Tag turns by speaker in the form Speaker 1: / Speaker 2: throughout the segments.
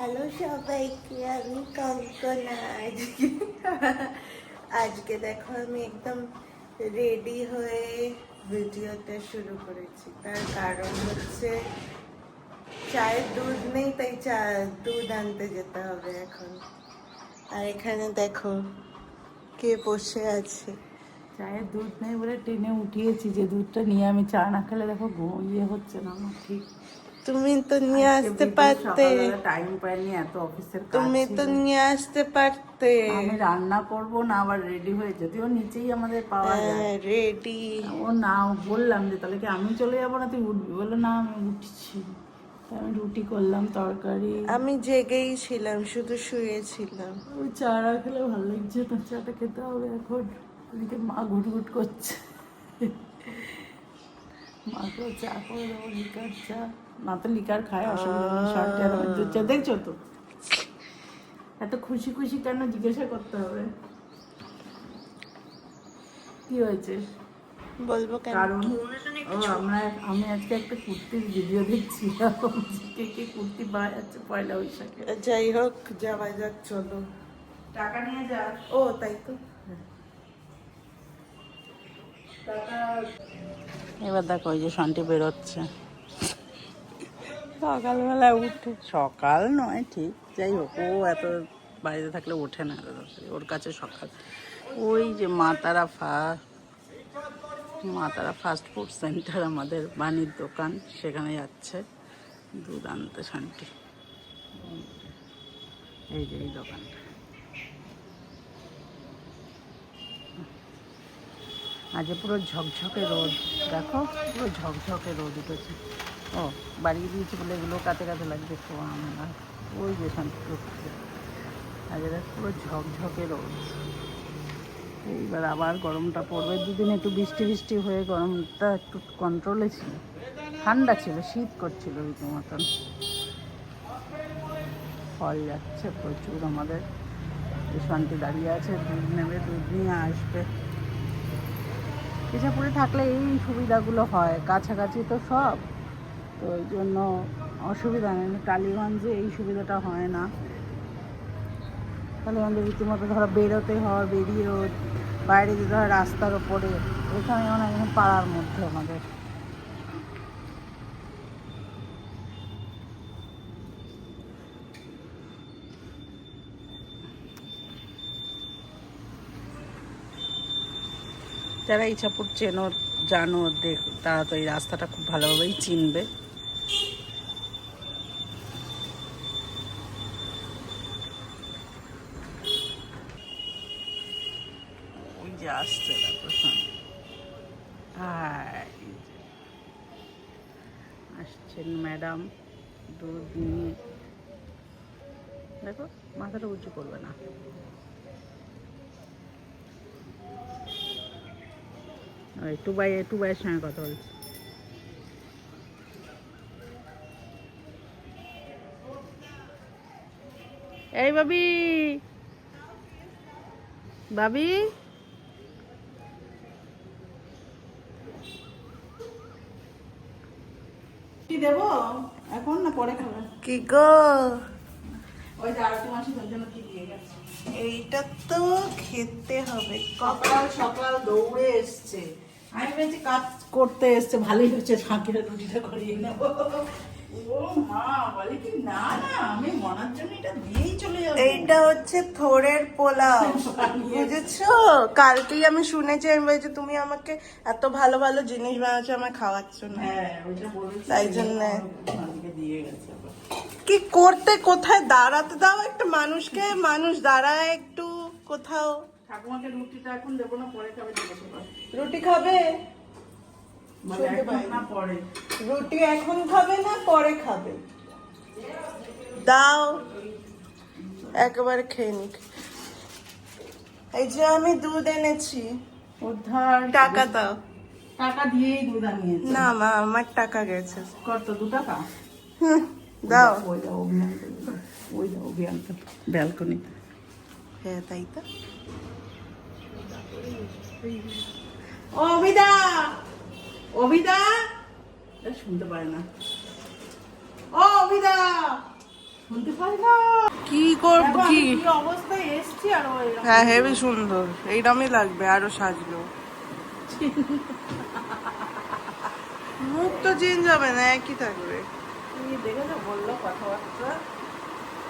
Speaker 1: Hello সবাইকে, আমি কঙ্কনা। আজকে দেখো আমি একদম রেডি হয়ে ভিডিওটা শুরু করেছি। তার কারণ হচ্ছে চায়ের দুধ নেই, তাই দুধ আনতে যেতে হবে এখন। আর এখানে দেখো কে বসে আছে।
Speaker 2: চায়ের দুধ নেই বলে টেনে উঠিয়েছি, যে দুধটা নিয়ে আমি চা না খেলে দেখো হচ্ছে না আমার ঠিক।
Speaker 1: তুমি তো নিয়ে আসতে পারতে,
Speaker 2: টাইম পাইনি, এত অফিসের কাজ
Speaker 1: তুমি তো
Speaker 2: ছিল।
Speaker 1: নিয়ে আসতে পারতে।
Speaker 2: আমি রান্না করব না, আবার রেডি হয়ে যদিও নিচেই আমাদের পাওয়া যায়।
Speaker 1: রেডি
Speaker 2: ও না, বললাম যে তাহলে কি আমি চলে যাবো না, তুই উঠবি? বললো না আমি উঠছি। তাই আমি রুটি করলাম, তরকারি।
Speaker 1: আমি জেগেই ছিলাম, শুধু শুয়েছিলাম।
Speaker 2: ওই চা না খেলে ভালো লাগছে না, চাটা খেতে হবে এখন। এদিকে মা ঘুটঘুট করছে, মাকেও চা করে দেবো, লিকার চা। মা তো লিকার খায়, অসুবিধা নেই। শর্টে আর দুধ চা দেখছো তো, এত খুশি খুশি কেন জিজ্ঞাসা করতে হবে কি হয়েছে।
Speaker 1: বলবো কেন?
Speaker 2: কারণ আমি আজকে একটা কুর্তির ভিডিও দেখছিলাম, কে কে কুর্তি পাওয়া যাচ্ছে পয়লা বৈশাখে।
Speaker 1: যাই হোক, যাওয়া যাক, চলো।
Speaker 2: টাকা নিয়ে যা।
Speaker 1: ও তাই তো।
Speaker 2: এবার দেখো ওই যে শান্তি বেরোচ্ছে সকালবেলায় উঠে। সকাল নয় ঠিক, যাই হোক, ও এত বাড়িতে থাকলে ওঠে না, ওর কাছে সকাল। ওই যে মা তারা ফাস্ট ফুড সেন্টার, আমাদের বাণীর দোকান, সেখানে যাচ্ছে দুধ আনতে শান্তি। এই যে এই দোকানটা, আজ পুরো ঝকঝকে রোদ, দেখো পুরো ঝকঝকে রোদ উঠেছে। ও বাড়িয়ে দিয়েছি বলে এগুলো কাতে কাতে লাগছে, আমরা ওই যে শান্তি উঠছে। আজ পুরো ঝকঝকে রোদ। এইবার আবার গরমটা পড়বে, দুদিন একটু বৃষ্টি বৃষ্টি হয়ে গরমটা একটু কন্ট্রোলে ছিল, ঠান্ডা ছিল, শীত করছিল রীতিমতন। ফল যাচ্ছে প্রচুর আমাদের। শান্তি দাঁড়িয়ে আছে, দুধ নেবে, দুধ নিয়ে আসবে। কেশাপুরে থাকলে এই সুবিধাগুলো হয়, কাছাকাছি তো সব, তো ওই জন্য অসুবিধা নেই। টালিগঞ্জে এই সুবিধাটা হয় না। টালিগঞ্জে রীতিমতো ধরো বেরোতে হয়, বেরিয়েও বাইরে যেতে হয় রাস্তার ওপরে। এখানে যেমন একদম পাড়ার মধ্যে আমাদের। যারা ইচ্ছাপুর চেনো, জানো, তারা তো এই রাস্তাটা খুব ভালোভাবেই চিনবে। ওই যে আসছে, তারপর আসছেন ম্যাডাম দুধ নিয়ে। দেখো মাথাটা উঁচু করবে না। টু বাইয়ের সঙ্গে কথা বলছি। এই বাবি, বাবি কি দেবো এখন না পরে খাবে?
Speaker 1: কি গো,
Speaker 2: ওই যে আরতি মাসি তোর জন্য কি দিয়ে গেছে।
Speaker 1: এইটা তো খেতে হবে।
Speaker 2: সকাল সকাল দৌড়ে এসছে, আমি ভেবেছি কাজ করতে এসছে, ভালোই হচ্ছে, ফাঁকিরা রুটিটা করিয়ে নেবো। ও মা বলে কি, না না আমি মনার জন্য এটা দিয়েই চলে যাবো।
Speaker 1: এইটা হচ্ছে থোড়ের পোলাও, বুঝেছো? কালকেই আমি শুনেছি, আমি বলছি তুমি আমাকে এত ভালো ভালো জিনিস বানাচ্ছো, আমায় খাওয়াচ্ছ না।
Speaker 2: হ্যাঁ ওইটা বলেছি,
Speaker 1: তাই জন্য
Speaker 2: দিয়ে গেছে।
Speaker 1: কি করতে, কোথায় দাঁড়াতে দাও একটা মানুষকে, মানুষ দাঁড়ায় একটু কোথাও।
Speaker 2: ঠাকুমাকে রুটিটা এখন দেবো না, পরে খাবে।
Speaker 1: রুটি খাবে?
Speaker 2: না পরে।
Speaker 1: রুটি এখন খাবে না পরে খাবে? দাও, একেবারে খেয়ে নিক। এই যে আমি দুধ এনেছি,
Speaker 2: উদ্ধার।
Speaker 1: টাকা দাও।
Speaker 2: টাকা দিয়েই দুধ আনিয়েছে।
Speaker 1: না মা, আমার টাকা গেছে।
Speaker 2: কত? 2 টাকা?
Speaker 1: দাও।
Speaker 2: ওই দাও অভিযানটা ব্যালকনি।
Speaker 1: হ্যাঁ তাই তো।
Speaker 2: অভিদা, অভিদা শুনতে পারে না। ও অভিদা, শুনতে পাই না
Speaker 3: কি করব কি
Speaker 2: কি অবস্থায় এসছি আর ও এরকম
Speaker 3: হ্যাঁ হেবি সুন্দর এইরকমই লাগবে আরো সাজলো মুখ তো চেঞ্জ হবে না একই থাকবে
Speaker 2: তুমি দেখেছো বললো কথাবার্তা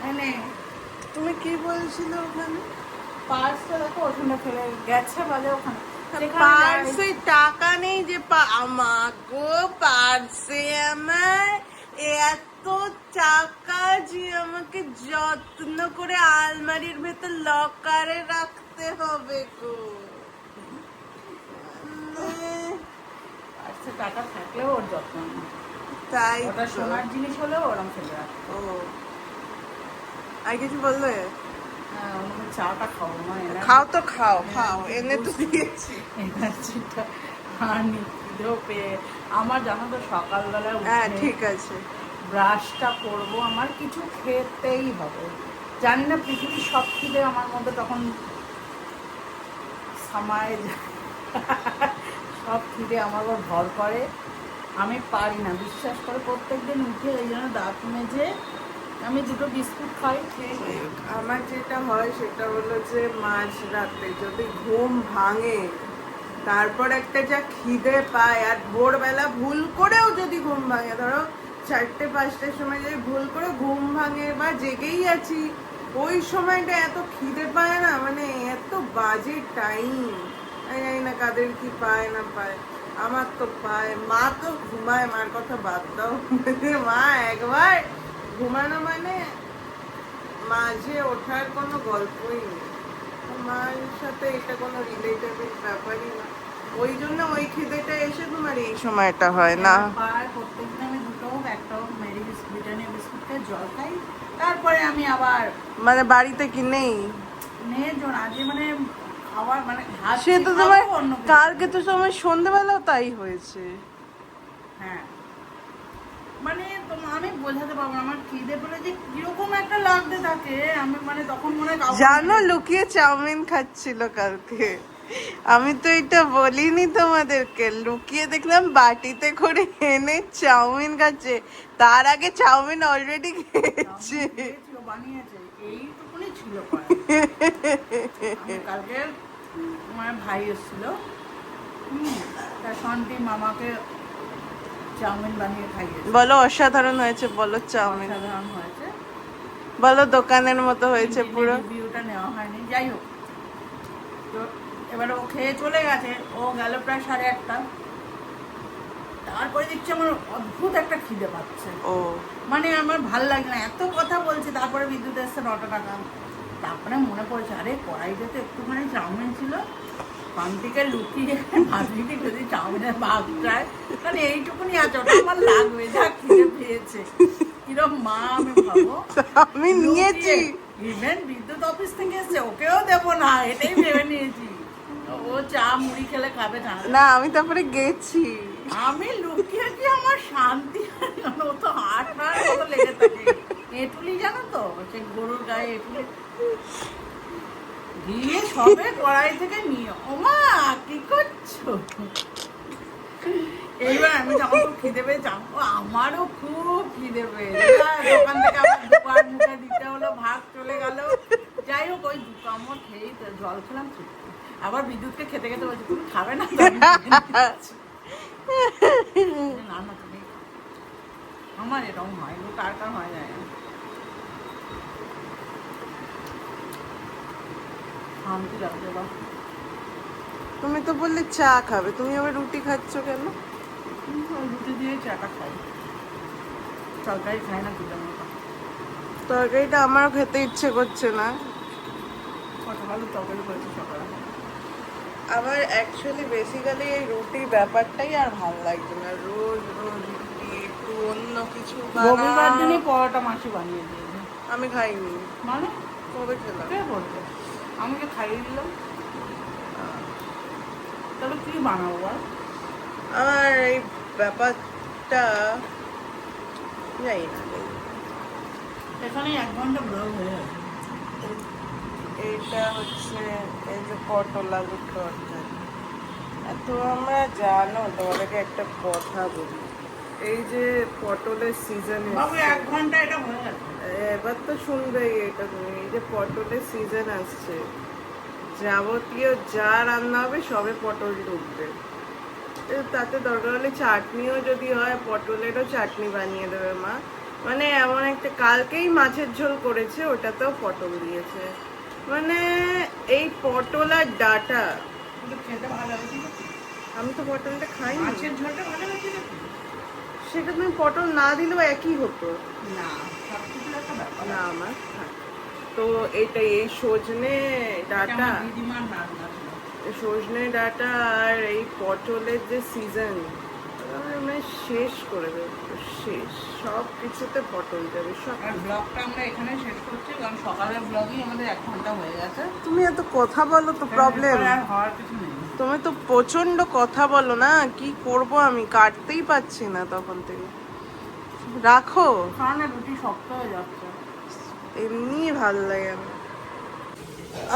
Speaker 2: এনে
Speaker 3: তুমি কি বলছিলে ওখানে
Speaker 2: পার্সটা দেখো ওখানে ফেলে গেছে বলে ওখানে
Speaker 3: পার্সে টাকা নেই যে আমার গো পার্সে আমার এত টাকা যে আমাকে যত্ন করে আলমারির ভেতর লকারে রাখতে হবে গো
Speaker 2: পার্সে টাকা থাকলেও ওর যত্ন নেই।
Speaker 3: তাই
Speaker 2: ওটা
Speaker 3: তো।
Speaker 2: সোনার জিনিস হলেও ওরম ফেলে রাখে
Speaker 3: ও আর কিছু বললে
Speaker 2: হ্যাঁ ওনাকে চাটা খাবো না
Speaker 3: খাও তো খাও খাও এনে তো দিয়েছি
Speaker 2: এনার্জিটা আর নিতেও পেয়ে আমার জানো তো সকালবেলা
Speaker 3: হ্যাঁ
Speaker 2: উঠে
Speaker 3: ঠিক আছে
Speaker 2: ব্রাশটা করবো আমার কিছু খেতেই হবে জানি না পৃথিবীর সব খিদে আমার মধ্যে তখন সামায় যায়। সব খিদে আমার উপর ভর করে আমি পারি না বিশ্বাস করে প্রত্যেকদিন উঠে এই জন্য দাঁত মেজে আমি দুটো বিস্কুট খাই খেয়ে
Speaker 3: আমার যেটা হয় সেটা হলো যে মাঝ রাতে যদি ঘুম ভাঙে তারপর একটা যা খিদে পায় আর ভোরবেলা ভুল করেও যদি ঘুম ভাঙে ধরো 4-5টার সময় যদি ভুল করে ঘুম ভাঙে বা জেগেই আছি ওই সময়টা এত খিদে পায় না মানে এত বাজে টাইম আমি জানি না কাদের কি পায় না পায় আমার তো পায় মা তো ঘুমায় মার কথা বাদ দাও মা একবার ঘুমানো মানে মাঝে ওঠার কোনো গল্পই নেই মার সাথে এটা কোনো রিলেটেবল ব্যাপারই না ওই জন্য ওই খিদেটা এসে তোমার এই সময়টা হয় না
Speaker 2: পার প্রত্যেকদিন আমি দুটো হোক একটা হোক মেরি বিস্কুট ব্রিটানিয়া বিস্কুট খেয়ে জল খাই তারপরে আমি আবার
Speaker 3: মানে বাড়িতে কি নেই
Speaker 2: নেজন আজকে মানে খাবার মানে ভাত
Speaker 3: সে তো
Speaker 2: খাবো,
Speaker 3: তোমার
Speaker 2: অন্য কিছু।
Speaker 3: কালকে তো সময় সন্ধ্যেবেলাও তাই হয়েছে
Speaker 2: হ্যাঁ মানে আমি বোঝাতে পারবো না আমার খিদে পেলে যে কিরকম একটা লাগতে থাকে আমি মানে তখন মনে হয় কাউকে-
Speaker 3: জানো লুকিয়ে চাউমিন খাচ্ছিল কালকে আমি তো এটা বলিনি তোমাদেরকে লুকিয়ে দেখলাম বাটিতে করে এনে চাউমিন খাচ্ছে তার আগে চাউমিন অলরেডি খেয়েছে
Speaker 2: খেয়েছি, ও বানিয়েছে এইটুকুনি ছিল পায়। আমি কালকে আমার ভাই এসেছিল তার শান্তি মামাকে চাউমিন বানিয়ে খাইয়েছে
Speaker 3: বলো অসাধারণ হয়েছে বলো চাউমিন
Speaker 2: সাধারণ হয়েছে
Speaker 3: বলো দোকানের মতো হয়েছে পুরো
Speaker 2: রিভিউটা নেওয়া হয়নি যাই হোক তো এবারে ও খেয়ে চলে গেছে ও গেল প্রায় 8:30 তারপরে দেখছি আমার অদ্ভুত একটা খিদে পাচ্ছে
Speaker 3: ও
Speaker 2: মানে আমার ভাল লাগে না এত কথা বলছে তারপরে বিদ্যুৎ এসছে 9টা টাকা তারপরে মনে পড়েছে আরে কড়াইতে তো একটুখানি চাউমিন ছিল পান্তিকে লুকিয়ে ভাবলিটি যদি চাউমিনের ভাগ যায় তাহলে এইটুকুনি আছে ওটা আমার লাগবে যা খিদে পেয়েছে কিরম মা আমি ভাবো
Speaker 3: আমি নিয়েছি
Speaker 2: ইভেন বিদ্যুৎ অফিস থেকে এসছে ওকেও দেবো না এটাই ভেবে নিয়েছি ও চা মুড়ি খেলে খাবে না
Speaker 3: না আমি তারপরে গেছি
Speaker 2: আমি লুকিয়ে কি আমার শান্তি হয় না, ও তো হাট হাট মতো লেগে থাকে এটুলি জানো তো সে গরুর গায়ে এটুলি দিয়ে সবে কড়াই থেকে নিয়ে ওমা কি করছো এইবার আমি যখন খুব খিদে পেয়ে যাবো আমারও খুব খিদে পেয়েছে দোকান থেকে আমার দুপার মুখে দিতে হলো ভাগ চলে গেল যাই হোক ওই দুটো আমার খেয়েই তো জল খেলাম ঠিক আবার বিদ্যুৎকে খেতে খেতে বলছি তুমি খাবে না তো আমি খেয়ে নিচ্ছি। না না তুমি খাও। আমার এরকম হয় গো কার কার হয় যায় না শান্তি লাগছে বা
Speaker 3: তুমি তো বললে চা খাবে তুমি আবার রুটি খাচ্ছ কেন
Speaker 2: রুটি দিয়ে চাটা খাই তরকারি খাই না দিলাম
Speaker 3: তরকারিটা আমারও খেতে ইচ্ছে করছে না
Speaker 2: কত ভালো তরকারি করেছি সকালে
Speaker 3: আমার অ্যাকচুয়ালি বেসিক্যালি এই রুটির ব্যাপারটাই আর ভালো লাগছে না রোজ রোজ রুটি একটু অন্য কিছু
Speaker 2: রবিবার দিনই পরোটা মাসি বানিয়ে দিয়েছে
Speaker 3: আমি খাইনি
Speaker 2: মানে
Speaker 3: কবে খেলাম
Speaker 2: কে বলবে আমাকে খাইয়ে দিলাম তবে কি বানাবো বল
Speaker 3: আমার এই ব্যাপারটা জানি না
Speaker 2: এখানে 1 ঘন্টা ব্লগ হয়ে গেছে
Speaker 3: এইটা হচ্ছে এই যে পটল আলুর তরকারি তো আমরা জানো তোমাদেরকে একটা কথা বলি এই যে পটলের সিজন
Speaker 2: বাবু 1 ঘন্টা এটা হয়ে গেছে।
Speaker 3: এবার তো শুনবেই এটা তুমি। এই যে পটলের সিজন আসছে, যাবতীয় যা রান্না হবে সবে পটল ঢুকবে। তাতে দরকার হলে চাটনিও যদি হয়, পটলেরও চাটনি বানিয়ে দেবে মা। মানে এমন একটা, কালকেই মাছের ঝোল করেছে, ওটাতেও পটল দিয়েছে। মানে এই পটল আর ডাটা,
Speaker 2: কিন্তু খেতে ভালো হয়েছে নাকি?
Speaker 3: আমি তো পটলটা খাই না।
Speaker 2: মাছের ঝোলটা ভালো হয়েছে নাকি?
Speaker 3: সেটা তুমি পটল না দিলেও একই হতো
Speaker 2: না, সবকিছুর একটা ব্যাপার
Speaker 3: না
Speaker 2: আছে।
Speaker 3: আমার। তো এটা এই সজনে
Speaker 2: এটা
Speaker 3: ডাটা,
Speaker 2: আমার দিদিমার রান্না ছিল।
Speaker 3: সজনে ডাটা আর এই পটলের যে সিজন, মানে শেষ করে দেবে, শেষ। সব কিছুতে পটল যাবে সব।
Speaker 2: আর ব্লগটা আমরা এখানে শেষ করছি, কারণ সকালের ব্লগই আমাদের 1 ঘন্টা হয়ে গেছে।
Speaker 3: তুমি এত কথা বলো তো প্রবলেম।
Speaker 2: এরপরে আর হওয়ার কিছু নেই।
Speaker 3: তুমি তো প্রচন্ড কথা বলো না, কি করব আমি, কাটতেই পাচ্ছি না তখন থেকে। রাখো,
Speaker 2: কারণ রুটি শক্ত হয়ে যাচ্ছে।
Speaker 3: এমনি ভাল লাগে আমার।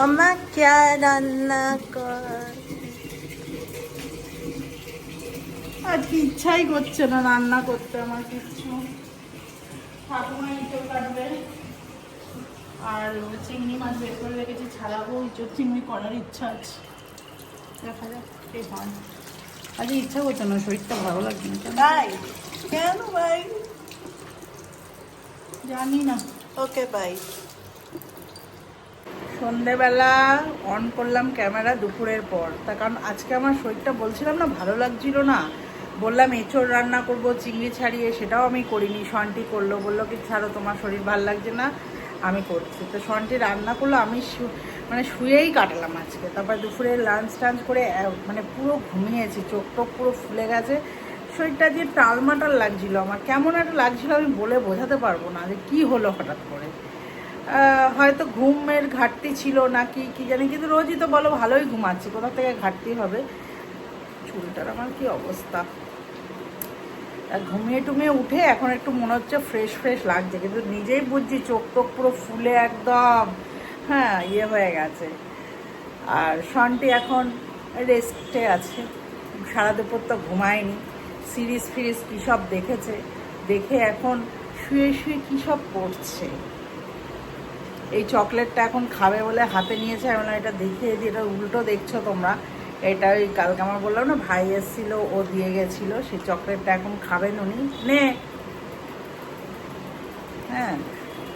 Speaker 3: আমা কে রান্না কর,
Speaker 2: আজকে ইচ্ছাই করছে না রান্না করতে আমার কিছু। ঠাকুমা ইঁচড় কাটবে, আর চিংড়ি মাছ বের করে রেখেছি, ছাড়াবো। ইঁচড় চিংড়ি করার ইচ্ছা আছে, দেখা যাক কি হয়। আজকে ইচ্ছা করছে না, শরীরটা ভালো লাগছে না কেন?
Speaker 3: তাই কেন ভাই?
Speaker 2: জানি না।
Speaker 3: Okay bye.
Speaker 2: সন্ধেবেলা অন করলাম ক্যামেরা দুপুরের পর, তার কারণ আজকে আমার শরীরটা, বলছিলাম না ভালো লাগছিল না, বললাম এঁচড় রান্না করব চিংড়ি ছাড়িয়ে, সেটাও আমি করিনি। সন্টি করলো, বললো কি ছাড়ো তোমার শরীর ভালো লাগছে না, আমি করছি। তো সন্টি রান্না করলো, আমি মানে শুয়েই কাটালাম আজকে। তারপর দুপুরে লাঞ্চ টাঞ্চ করে মানে পুরো ঘুমিয়েছি, চোখ টোক পুরো ফুলে গেছে। শরীরটা যে টালমাটাল লাগছিল আমার, কেমন একটা লাগছিল, আমি বলে বোঝাতে পারবো না যে কী হলো হঠাৎ করে। হয়তো ঘুমের ঘাটতি ছিল নাকি কি জানি, কিন্তু রোজই তো বলো ভালোই ঘুমাচ্ছি, কোথা থেকে ঘাটতি হবে। চুলটার আমার কি অবস্থা। ঘুমিয়ে টুমিয়ে উঠে এখন একটু মনে হচ্ছে ফ্রেশ ফ্রেশ লাগছে, কিন্তু নিজেই বুঝছি চোখ টোক পুরো ফুলে একদম হ্যাঁ ইয়ে হয়ে গেছে। আর সন্টি এখন রেস্টে আছে, সারা দুপুর তো ঘুমায়নি, সিরিজ ফিরিজ কী সব দেখেছে, দেখে এখন শুয়ে শুয়ে কী সব করছে। এই চকলেটটা এখন খাবে বলে হাতে নিয়েছে, আমি বললাম এটা দেখিয়ে দিই, এটা উল্টো দেখছো তোমরা। এটা ওই কালকে আমার বললাম না ভাই এসেছিলো, ও দিয়ে গেছিলো, সেই চকলেটটা এখন খাবেন উনি, নে। হ্যাঁ,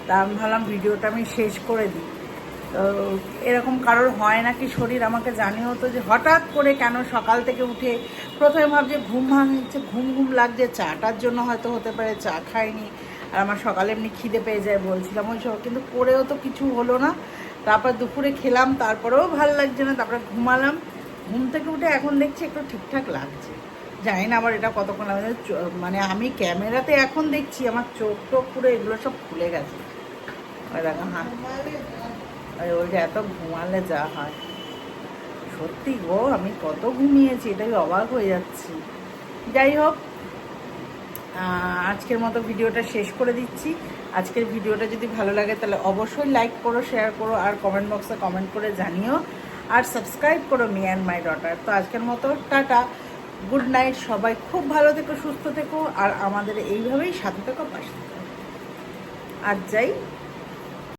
Speaker 2: তা আমি ভাবলাম ভিডিওটা আমি শেষ করে দিই। তো এরকম কারোর হয় নাকি শরীর, আমাকে জানিও তো, যে হঠাৎ করে কেন সকাল থেকে উঠে প্রথমে ভাবছে ঘুম ভাঙছে, ঘুম ঘুম লাগছে, চাটার জন্য হয়তো হতে পারে, চা খাইনি। আর আমার সকালে এমনি খিদে পেয়ে যায় বলছিলাম ওই সব, কিন্তু করেও তো কিছু হলো না। তারপর দুপুরে খেলাম, তারপরেও ভালো লাগছে না, তারপরে ঘুমালাম। ঘুম থেকে উঠে এখন দেখছি একটু ঠিকঠাক লাগছে। জানি না আবার এটা কতক্ষণ লাগবে, মানে আমি ক্যামেরাতে এখন দেখছি আমার চোখ টোক পুরো এগুলো সব খুলে গেছে। ওই দেখো হ্যাঁ, ওইটা এত ঘুমালে যা হয়। সত্যি গো, আমি কত ঘুমিয়েছি, এটাই অবাক হয়ে যাচ্ছি। যাই হোক, আজকের মতো ভিডিওটা শেষ করে দিচ্ছি। আজকের ভিডিওটা যদি ভালো লাগে তাহলে অবশ্যই লাইক করো, শেয়ার করো, আর কমেন্ট বক্সে কমেন্ট করে জানিও, আর সাবস্ক্রাইব করো মি অ্যান্ড মাই ডটার। তো আজকের মতো টাটা, গুড নাইট, সবাই খুব ভালো থেকো, সুস্থ থেকো, আর আমাদের এইভাবেই সাথে থেকো, পাশে থেকো। আর যাই।